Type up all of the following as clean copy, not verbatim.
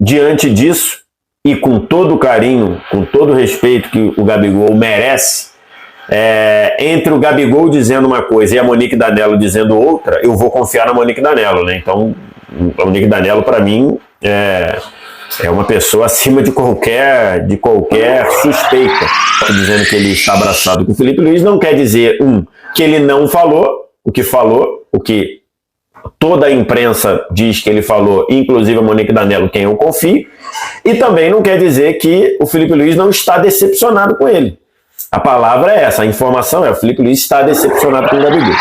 diante disso, e com todo o carinho, com todo o respeito que o Gabigol merece, entre o Gabigol dizendo uma coisa e a Monique Danello dizendo outra, eu vou confiar na Monique Danello, né? Então, a Monique Danello, para mim, é uma pessoa acima de qualquer suspeita. Dizendo que ele está abraçado com o Felipe Luiz não quer dizer, que ele não falou, o que toda a imprensa diz que ele falou, inclusive a Monique Danello, quem eu confio, e também não quer dizer que o Felipe Luiz não está decepcionado com ele. A palavra é essa, a informação é: o Felipe Luiz está decepcionado com o Gabigol.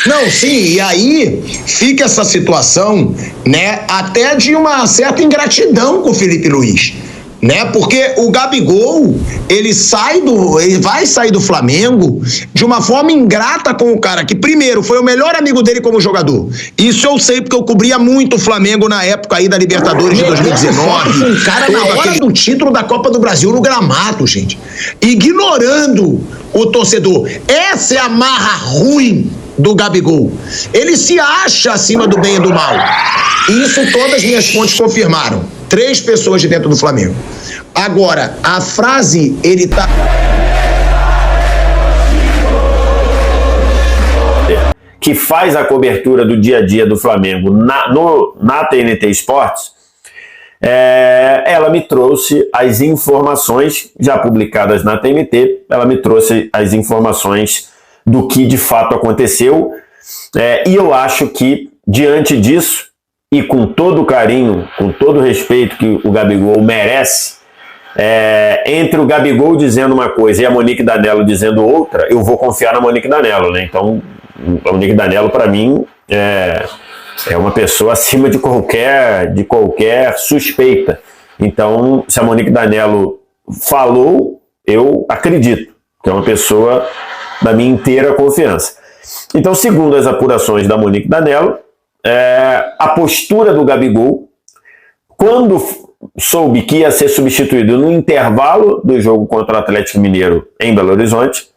Não, sim, e aí fica essa situação, né, até de uma certa ingratidão com o Felipe Luiz, né, porque o Gabigol, ele vai sair do Flamengo de uma forma ingrata com o cara que, primeiro, foi o melhor amigo dele como jogador. Isso eu sei porque eu cobria muito o Flamengo na época aí da Libertadores de 2019. Um cara na hora do título da Copa do Brasil no gramado, gente, ignorando o torcedor. Essa é a marra ruim do Gabigol. Ele se acha acima do bem e do mal. Isso todas as minhas fontes confirmaram. 3 pessoas de dentro do Flamengo. Agora, a frase, ele tá... que faz a cobertura do dia a dia do Flamengo na TNT Esportes, ela me trouxe as informações, já publicadas na TNT, ela me trouxe as informações do que de fato aconteceu, e eu acho que, diante disso, e com todo o carinho, com todo o respeito que o Gabigol merece, entre o Gabigol dizendo uma coisa e a Monique Danello dizendo outra, eu vou confiar na Monique Danello, né? Então, a Monique Danello, para mim, é uma pessoa acima de qualquer suspeita. Então, se a Monique Danello falou, eu acredito que é uma pessoa da minha inteira confiança. Então, segundo as apurações da Monique Danello, a postura do Gabigol, quando soube que ia ser substituído no intervalo do jogo contra o Atlético Mineiro em Belo Horizonte,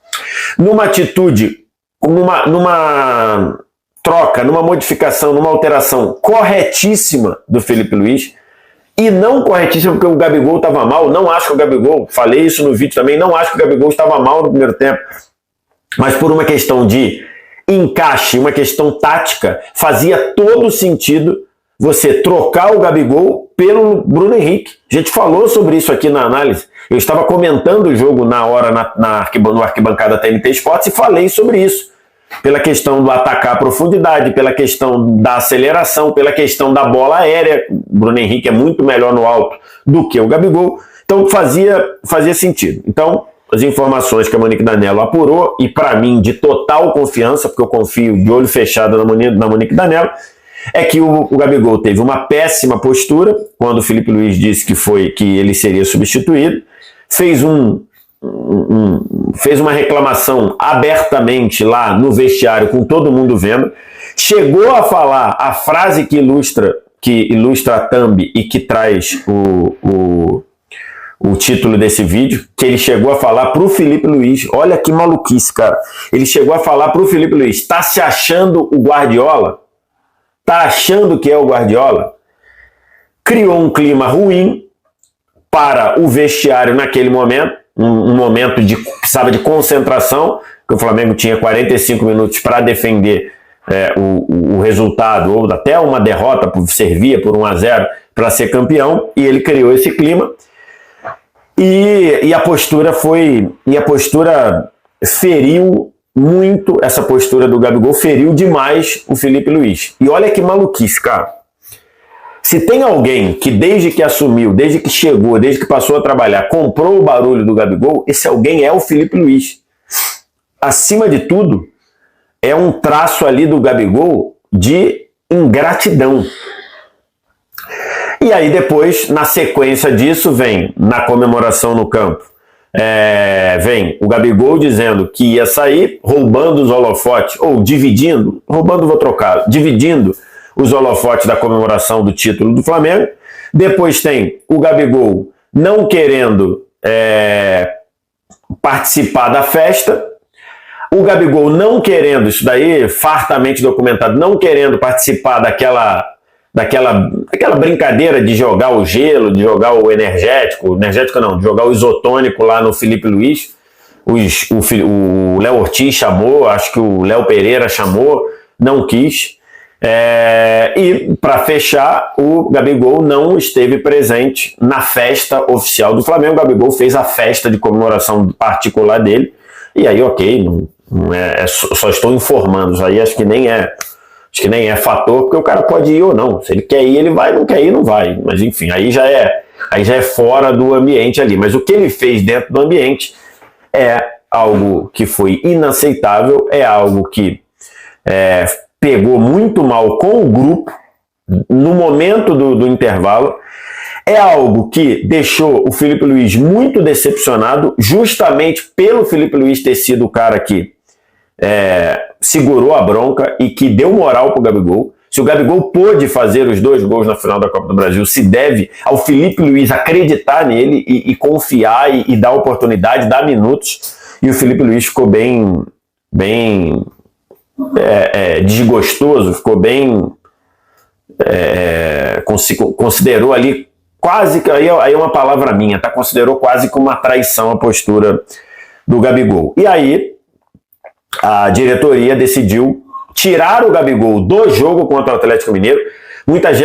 numa atitude, numa troca, numa modificação, numa alteração corretíssima do Felipe Luiz, e não corretíssima porque o Gabigol estava mal. Não acho que o Gabigol, falei isso no vídeo também, não acho que o Gabigol estava mal no primeiro tempo, mas por uma questão de encaixe, uma questão tática, fazia todo sentido você trocar o Gabigol pelo Bruno Henrique. A gente falou sobre isso aqui na análise. Eu estava comentando o jogo na hora no Arquibancada TNT Esportes e falei sobre isso. Pela questão do atacar a profundidade, pela questão da aceleração, pela questão da bola aérea. O Bruno Henrique é muito melhor no alto do que o Gabigol. Então fazia sentido. Então, as informações que a Monique Danello apurou, e para mim de total confiança, porque eu confio de olho fechado na Monique Danello, é que o Gabigol teve uma péssima postura quando o Felipe Luiz disse que ele seria substituído, fez uma reclamação abertamente lá no vestiário, com todo mundo vendo, chegou a falar a frase que ilustra a thumb e que traz o título desse vídeo, que ele chegou a falar pro Felipe Luiz. Olha que maluquice, cara. Ele chegou a falar pro Felipe Luiz: tá se achando o Guardiola? Tá achando que é o Guardiola? Criou um clima ruim para o vestiário naquele momento, um momento de concentração, que o Flamengo tinha 45 minutos para defender o resultado, ou até uma derrota, servia por 1-0 para ser campeão, e ele criou esse clima. E a postura feriu muito, essa postura do Gabigol feriu demais o Felipe Luiz. E olha que maluquice, cara. Se tem alguém que desde que assumiu, desde que chegou, desde que passou a trabalhar, comprou o barulho do Gabigol, esse alguém é o Felipe Luiz. Acima de tudo, é um traço ali do Gabigol de ingratidão. E aí depois, na sequência disso, vem na comemoração no campo, vem o Gabigol dizendo que ia sair, roubando os holofotes, ou dividindo os holofotes da comemoração do título do Flamengo. Depois tem o Gabigol não querendo participar da festa, o Gabigol não querendo, isso daí fartamente documentado, não querendo participar daquela brincadeira de jogar o gelo, de jogar o energético não, de jogar o isotônico lá no Felipe Luiz. O Léo Ortiz chamou, acho que o Léo Pereira chamou, não quis. E para fechar, o Gabigol não esteve presente na festa oficial do Flamengo. O Gabigol fez a festa de comemoração particular dele, e aí ok, não é, só estou informando, isso aí acho que nem é fator, porque o cara pode ir ou não, se ele quer ir ele vai, não quer ir não vai, mas enfim, aí já é fora do ambiente ali, mas o que ele fez dentro do ambiente é algo que foi inaceitável, é algo que pegou muito mal com o grupo no momento do intervalo, é algo que deixou o Felipe Luiz muito decepcionado, justamente pelo Felipe Luiz ter sido o cara que segurou a bronca e que deu moral pro Gabigol. Se o Gabigol pôde fazer os 2 gols na final da Copa do Brasil, se deve ao Felipe Luiz acreditar nele e confiar e dar oportunidade, dar minutos, e o Felipe Luiz ficou bem desgostoso, ficou bem considerou ali quase que, aí é uma palavra minha, tá? Considerou quase que uma traição a postura do Gabigol. E aí a diretoria decidiu tirar o Gabigol do jogo contra o Atlético Mineiro.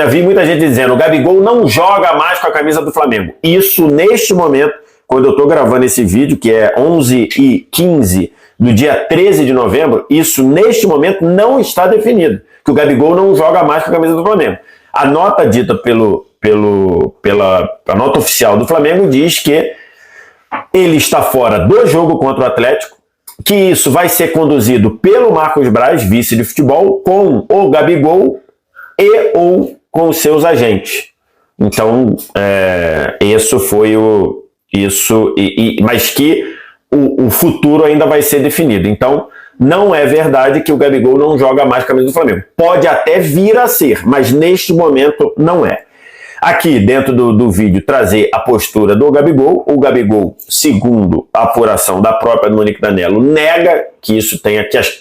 Vi muita gente dizendo: o Gabigol não joga mais com a camisa do Flamengo. Isso, neste momento, quando eu estou gravando esse vídeo, que é 11h15 do dia 13 de novembro, isso, neste momento, não está definido. Que o Gabigol não joga mais com a camisa do Flamengo. A nota dita a nota oficial do Flamengo diz que ele está fora do jogo contra o Atlético, que isso vai ser conduzido pelo Marcos Braz, vice de futebol, com o Gabigol ou com os seus agentes. Então, isso foi mas que o futuro ainda vai ser definido. Então, não é verdade que o Gabigol não joga mais com a camisa do Flamengo. Pode até vir a ser, mas neste momento não é. Aqui, dentro do vídeo, trazer a postura do Gabigol. O Gabigol, segundo a apuração da própria Monique Danello, nega que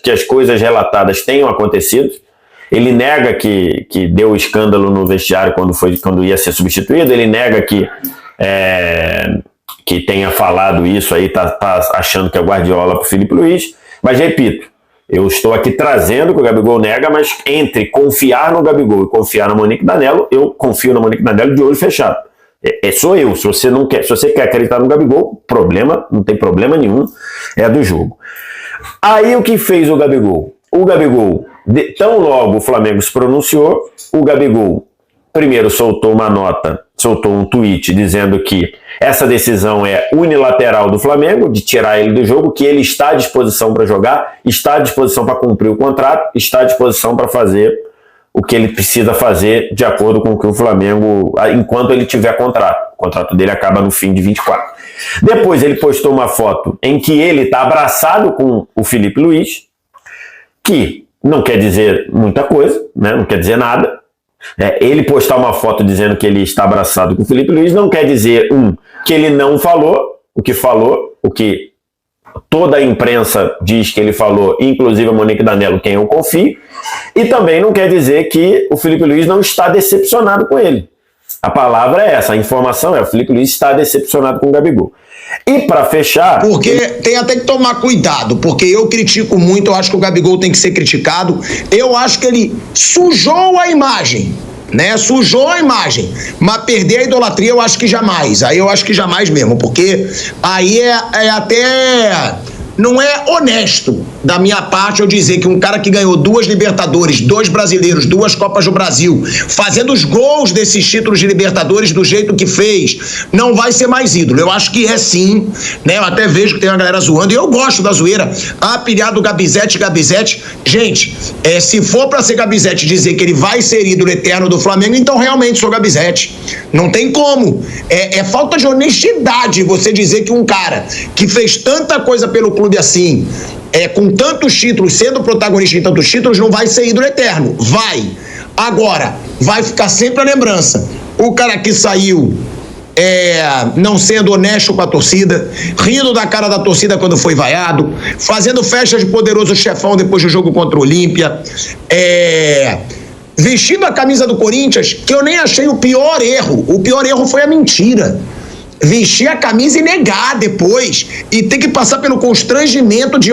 que as coisas relatadas tenham acontecido. Ele nega que deu escândalo no vestiário quando ia ser substituído. Ele nega que tenha falado isso aí, tá achando que é Guardiola pro Felipe Luiz. Mas repito, eu estou aqui trazendo que o Gabigol nega, mas entre confiar no Gabigol e confiar na Monique Danello, eu confio na Monique Danello de olho fechado. Sou eu. Se você quer acreditar no Gabigol, não tem problema nenhum, é do jogo. Aí o que fez o Gabigol? O Gabigol, tão logo o Flamengo se pronunciou, o Gabigol primeiro soltou um tweet dizendo que essa decisão é unilateral do Flamengo, de tirar ele do jogo, que ele está à disposição para jogar, está à disposição para cumprir o contrato, está à disposição para fazer o que ele precisa fazer de acordo com o que o Flamengo, enquanto ele tiver contrato. O contrato dele acaba no fim de 24. Depois ele postou uma foto em que ele está abraçado com o Felipe Luiz, que não quer dizer muita coisa, né? Não quer dizer nada. Ele postar uma foto dizendo que ele está abraçado com o Felipe Luiz não quer dizer, que ele não falou o que toda a imprensa diz que ele falou, inclusive a Monique Danello, quem eu confio, e também não quer dizer que o Felipe Luiz não está decepcionado com ele. A palavra é essa, a informação é: o Felipe Luiz está decepcionado com o Gabigol. E para fechar... Porque tem até que tomar cuidado, porque eu critico muito, eu acho que o Gabigol tem que ser criticado, eu acho que ele sujou a imagem, né? Sujou a imagem, mas perder a idolatria eu acho que jamais, aí eu acho que jamais mesmo, porque aí é até... Não é honesto da minha parte eu dizer que um cara que ganhou 2 Libertadores, 2 Brasileiros, 2 Copas do Brasil, fazendo os gols desses títulos de Libertadores do jeito que fez, não vai ser mais ídolo. Eu acho que é sim, né? Eu até vejo que tem uma galera zoando, e eu gosto da zoeira. Pilhado Gabizete. Gente, se for pra ser Gabizete dizer que ele vai ser ídolo eterno do Flamengo, então realmente sou Gabizete. Não tem como. É falta de honestidade você dizer que um cara que fez tanta coisa pelo clube assim, com tantos títulos, sendo protagonista em tantos títulos, não vai ser ídolo eterno. Vai. Agora, vai ficar sempre a lembrança. O cara que saiu não sendo honesto com a torcida, rindo da cara da torcida quando foi vaiado, fazendo festa de poderoso chefão depois do jogo contra o Olímpia, vestindo a camisa do Corinthians, que eu nem achei o pior erro. O pior erro foi a mentira. Vestir a camisa e negar depois. E ter que passar pelo constrangimento de,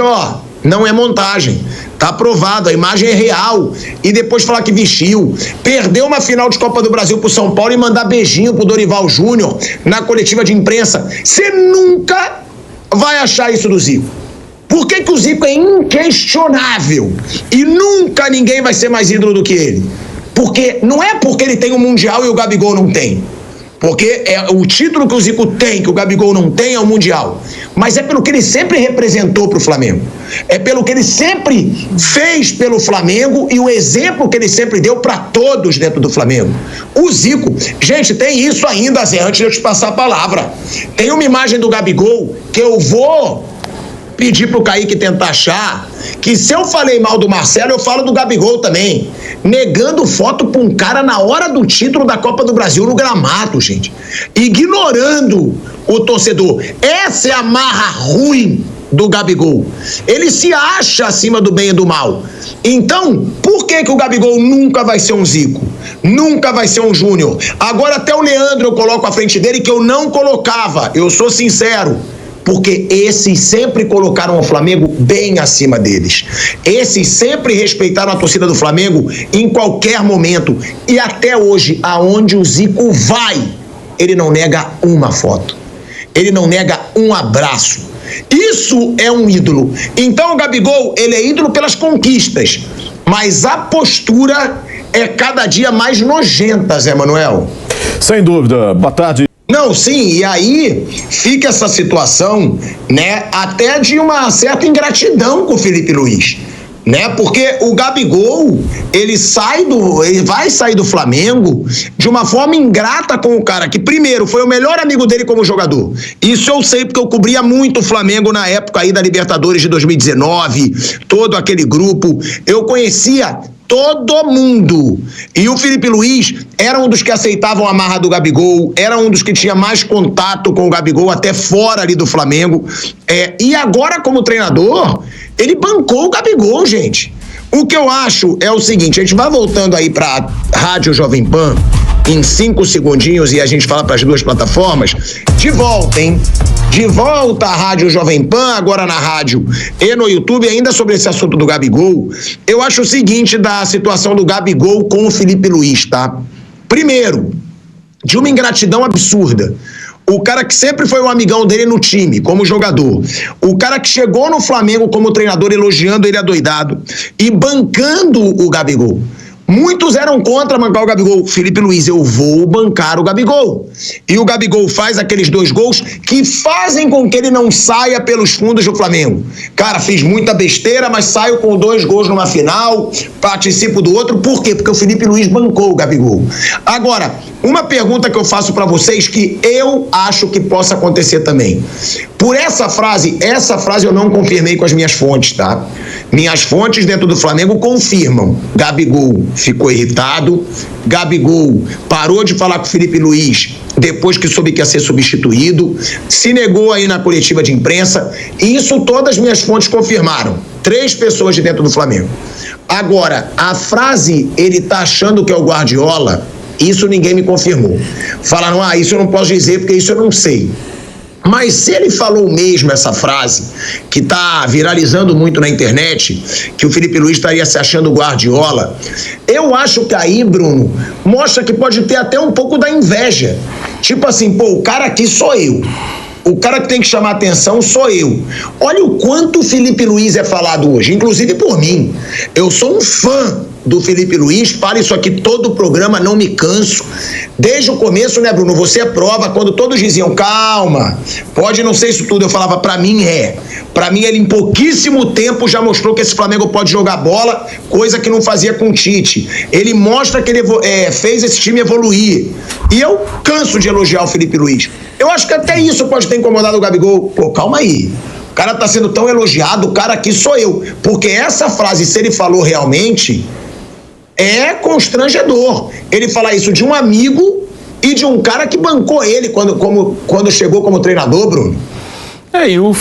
não é montagem. Tá aprovado, a imagem é real. E depois falar que vestiu. Perdeu uma final de Copa do Brasil pro São Paulo e mandar beijinho pro Dorival Júnior na coletiva de imprensa. Você nunca vai achar isso do Zico. Por que o Zico é inquestionável e nunca ninguém vai ser mais ídolo do que ele? Porque não é porque ele tem o Mundial e o Gabigol não tem. Porque é o título que o Zico tem, que o Gabigol não tem, é o Mundial. Mas é pelo que ele sempre representou pro Flamengo. É pelo que ele sempre fez pelo Flamengo e o exemplo que ele sempre deu para todos dentro do Flamengo. O Zico, gente, tem isso ainda, Zé, antes de eu te passar a palavra. Tem uma imagem do Gabigol que eu vou pedir pro Kaique tentar achar, que se eu falei mal do Marcelo, eu falo do Gabigol também, negando foto pra um cara na hora do título da Copa do Brasil no gramado, gente, ignorando o torcedor. Essa é a marra ruim do Gabigol. Ele se acha acima do bem e do mal. Então, por que o Gabigol nunca vai ser um Zico? Nunca vai ser um Júnior? Agora até o Leandro eu coloco à frente dele, que eu não colocava, eu sou sincero. Porque esses sempre colocaram o Flamengo bem acima deles. Esses sempre respeitaram a torcida do Flamengo em qualquer momento. E até hoje, aonde o Zico vai, ele não nega uma foto. Ele não nega um abraço. Isso é um ídolo. Então o Gabigol, ele é ídolo pelas conquistas. Mas a postura é cada dia mais nojenta, Zé Manuel. Sem dúvida. Boa tarde. Não, sim, e aí fica essa situação, né, até de uma certa ingratidão com o Felipe Luiz, né, porque o Gabigol, ele vai sair do Flamengo de uma forma ingrata com o cara que, primeiro, foi o melhor amigo dele como jogador. Isso eu sei porque eu cobria muito o Flamengo na época aí da Libertadores de 2019, todo aquele grupo, eu conhecia todo mundo. E o Felipe Luiz era um dos que aceitavam a marra do Gabigol, era um dos que tinha mais contato com o Gabigol, até fora ali do Flamengo. E agora, como treinador, ele bancou o Gabigol, gente. O que eu acho é o seguinte, a gente vai voltando aí pra Rádio Jovem Pan em 5 segundinhos e a gente fala para as duas plataformas. De volta, hein? De volta à Rádio Jovem Pan, agora na rádio e no YouTube, ainda sobre esse assunto do Gabigol. Eu acho o seguinte da situação do Gabigol com o Felipe Luiz, tá? Primeiro, de uma ingratidão absurda. O cara que sempre foi o amigão dele no time, como jogador. O cara que chegou no Flamengo como treinador elogiando ele adoidado e bancando o Gabigol. Muitos eram contra bancar o Gabigol. Felipe Luiz, eu vou bancar o Gabigol. E o Gabigol faz aqueles 2 gols que fazem com que ele não saia pelos fundos do Flamengo. Cara, fiz muita besteira, mas saio com 2 gols numa final, participo do outro. Por quê? Porque o Felipe Luiz bancou o Gabigol. Agora, uma pergunta que eu faço pra vocês que eu acho que possa acontecer também. Por essa frase eu não confirmei com as minhas fontes, tá? Minhas fontes dentro do Flamengo confirmam. Gabigol ficou irritado, Gabigol parou de falar com o Felipe Luiz depois que soube que ia ser substituído, se negou aí na coletiva de imprensa, e isso todas as minhas fontes confirmaram. 3 pessoas de dentro do Flamengo. Agora, a frase, ele tá achando que é o Guardiola, isso ninguém me confirmou. Falaram, isso eu não posso dizer porque isso eu não sei. Mas se ele falou mesmo essa frase, que está viralizando muito na internet, que o Felipe Luiz estaria se achando Guardiola, eu acho que aí, Bruno, mostra que pode ter até um pouco da inveja. Tipo assim, o cara aqui sou eu. O cara que tem que chamar atenção sou eu. Olha o quanto o Felipe Luiz é falado hoje, inclusive por mim. Eu sou um fã do Felipe Luiz, falo isso aqui todo o programa, não me canso. Desde o começo, né, Bruno? Você é prova, quando todos diziam, calma, pode não ser isso tudo, eu falava, pra mim Pra mim, ele em pouquíssimo tempo já mostrou que esse Flamengo pode jogar bola, coisa que não fazia com o Tite. Ele mostra que ele fez esse time evoluir. E eu canso de elogiar o Felipe Luiz. Eu acho que até isso pode ter incomodado o Gabigol. Calma aí. O cara tá sendo tão elogiado, o cara aqui sou eu. Porque essa frase, se ele falou realmente, é constrangedor. Ele falar isso de um amigo e de um cara que bancou ele quando chegou como treinador, Bruno. E o